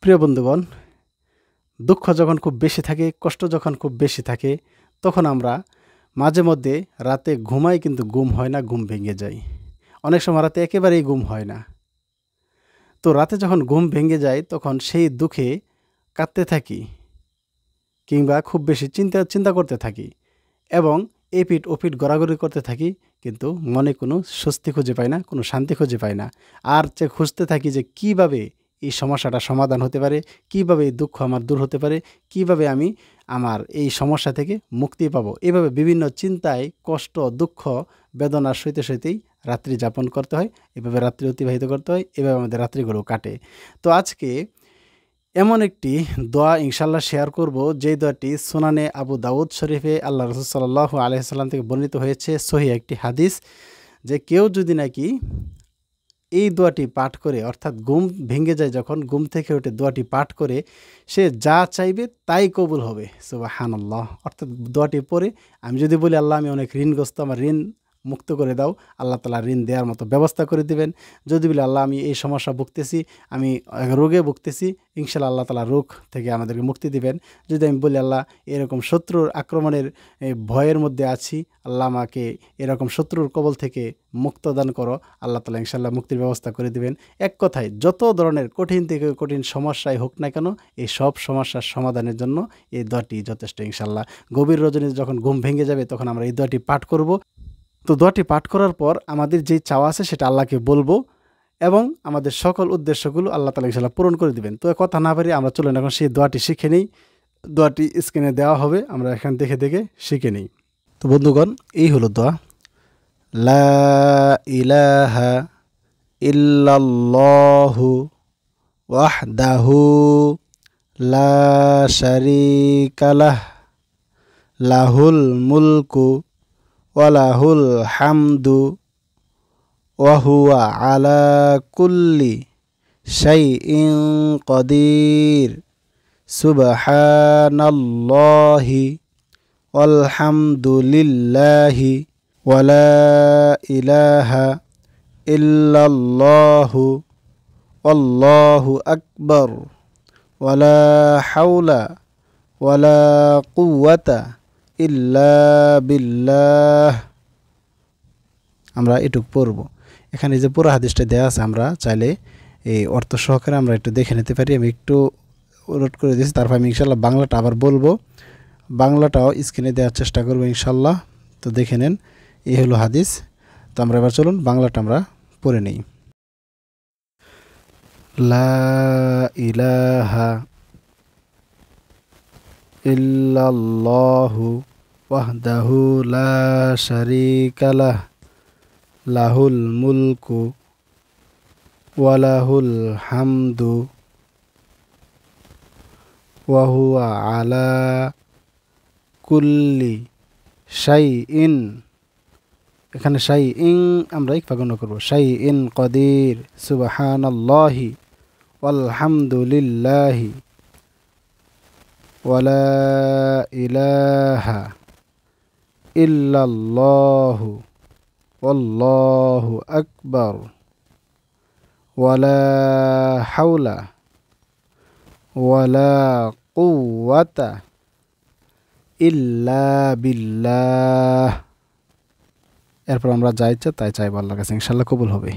প্রিয় বন্ধুগণ, দুঃখ যখন খুব বেশি থাকে, কষ্ট যখন খুব বেশি থাকে, তখন আমরা মাঝে মধ্যে রাতে ঘুমাই কিন্তু ঘুম হয় না, ঘুম ভেঙে যায়। অনেক সময় রাতে একেবারেই ঘুম হয় না। তো রাতে যখন ঘুম ভেঙে যায় তখন সেই দুঃখে কাঁদতে থাকি কিংবা খুব বেশি চিন্তা করতে থাকি এবং এপিঠ ওপিঠ গড়াগড়ি করতে থাকি, কিন্তু মনে কোনো স্বস্তি খুঁজে পাই না, কোনো শান্তি খুঁজে পাই না। আর খুঁজতে থাকি যে কিভাবে এই সমস্যাটা সমাধান হতে পারে, কিভাবে এই দুঃখ আমার দূর হতে পারে, কিভাবে আমি আমার এই সমস্যা থেকে মুক্তি পাবো। এভাবে বিভিন্ন চিন্তায়, কষ্ট, দুঃখ, বেদনার সইতেই রাত্রি যাপন করতে হয়, এভাবে রাত্রি অতিবাহিত করতে হয়, এভাবে আমাদের রাত্রিগুলো কাটে। তো আজকে এমন একটি দোয়া ইনশাল্লাহ শেয়ার করব, যে দোয়াটি সুনানে আবু দাউদ শরীফে আল্লাহ রাসূল সাল্লাল্লাহু আলাইহি সাল্লাম থেকে বর্ণিত হয়েছে, সহিহ একটি হাদিস, যে কেউ যদি নাকি এই দোয়াটি পাঠ করে, অর্থাৎ ঘুম ভেঙে যায় যখন ঘুম থেকে উঠে দোয়াটি পাঠ করে, সে যা চাইবে তাই কবুল হবে। সুবহানাল্লাহ। অর্থাৎ দোয়াটি পড়ে আমি যদি বলি, আল্লাহ আমি অনেক ঋণগ্রস্ত, আমার ঋণ মুক্ত করে দাও, আল্লাহ তাআলা ঋণ দেওয়ার মতো ব্যবস্থা করে দিবেন। যদি বলি, আল্লাহ আমি এই সমস্যা ভুগতেছি, আমি রোগে ভুগতেছি, ইনশাআল্লাহ আল্লাহ তাআলা রোগ থেকে আমাদেরকে মুক্তি দিবেন। যদি আমি বলি, আল্লাহ এরকম শত্রুর আক্রমণের ভয়ের মধ্যে আছি, আল্লাহ আমাকে এরকম শত্রুর কবল থেকে মুক্ত দান করো, আল্লাহ তাআলা ইনশাআল্লাহ মুক্তির ব্যবস্থা করে দিবেন। এক কথায় যত ধরনের কঠিন থেকে কঠিন সমস্যাই হোক না কেন, এই সব সমস্যার সমাধানের জন্য এই দোয়াটি যথেষ্ট ইনশাআল্লাহ। গভীর রজনীতে যখন ঘুম ভেঙে যাবে তখন আমরা এই দোয়াটি পাঠ করব। তো দোয়াটি পাঠ করার পর আমাদের যেই চাওয়া আছে সেটা আল্লাহকে বলবো এবং আমাদের সকল উদ্দেশ্যগুলো আল্লাহ তাআলা ইনশাআল্লাহ পূরণ করে দিবেন। তো কথা না বাড়িয়ে আমরা চলুন এখন সেই দোয়াটি শিখে নিই। দোয়াটি স্ক্রিনে দেওয়া হবে, আমরা এখান দেখে দেখে শিখে নিই। তো বন্ধুগণ, এই হলো দোয়া। লা ইলাহা ইল্লাল্লাহু ওয়াহদাহু লা শারীকা লাহ লাহুল মুলকু ওয়া লাহুল হামদু ওয়া হুয়া আলা কুল্লি শাইইন কাদির সুবহানাল্লাহি ওয়ালহামদুলিল্লাহি ওয়া লা ইলাহা ইল্লাল্লাহু আল্লাহু আকবার ওয়া লা হাওলা ওয়া লা কুওয়াতা ইল্লা বিল্লাহ। আমরা এটুক পড়ব। এখানে যে পুরো হাদিসটা দেওয়া আছে, আমরা চাইলে এই অর্থ সহকারে আমরা একটু দেখে নিতে পারি। আমি একটু নোট করে দিয়েছি, তারপর আমি ইনশাল্লাহ বাংলাটা আবার বলবো, বাংলাটাও স্ক্রিনে দেওয়ার চেষ্টা করবো ইনশাল্লাহ। তো দেখে নেন, এই হলো হাদিস। তো আমরা এবার চলুন বাংলাটা আমরা পড়ে নিই। লা ইলাহা ইল্লাল্লাহু ওয়াহদাহু লা শারীকা লাহ লাহুল মুলকু ওয়া লাহুল হামদু ওয়া হুয়া আলা কুল্লি শাইইন, এখানে শাইইন আমরা ইকফা গণ্য করব, শাইইন কাদির সুবহানাল্লাহি ওয়ালহামদুলিল্লাহি ওয়া লা ইলাহা ইল্লাল্লাহু আল্লাহু আকবার ওয়া লা হাওলা ওয়া লা কুওয়াতা ইল্লা বিল্লাহ। এরপর আমরা যা ইচ্ছা তাই চাইবো আল্লাহর কাছে, ইনশাআল্লাহ কবুল হবে।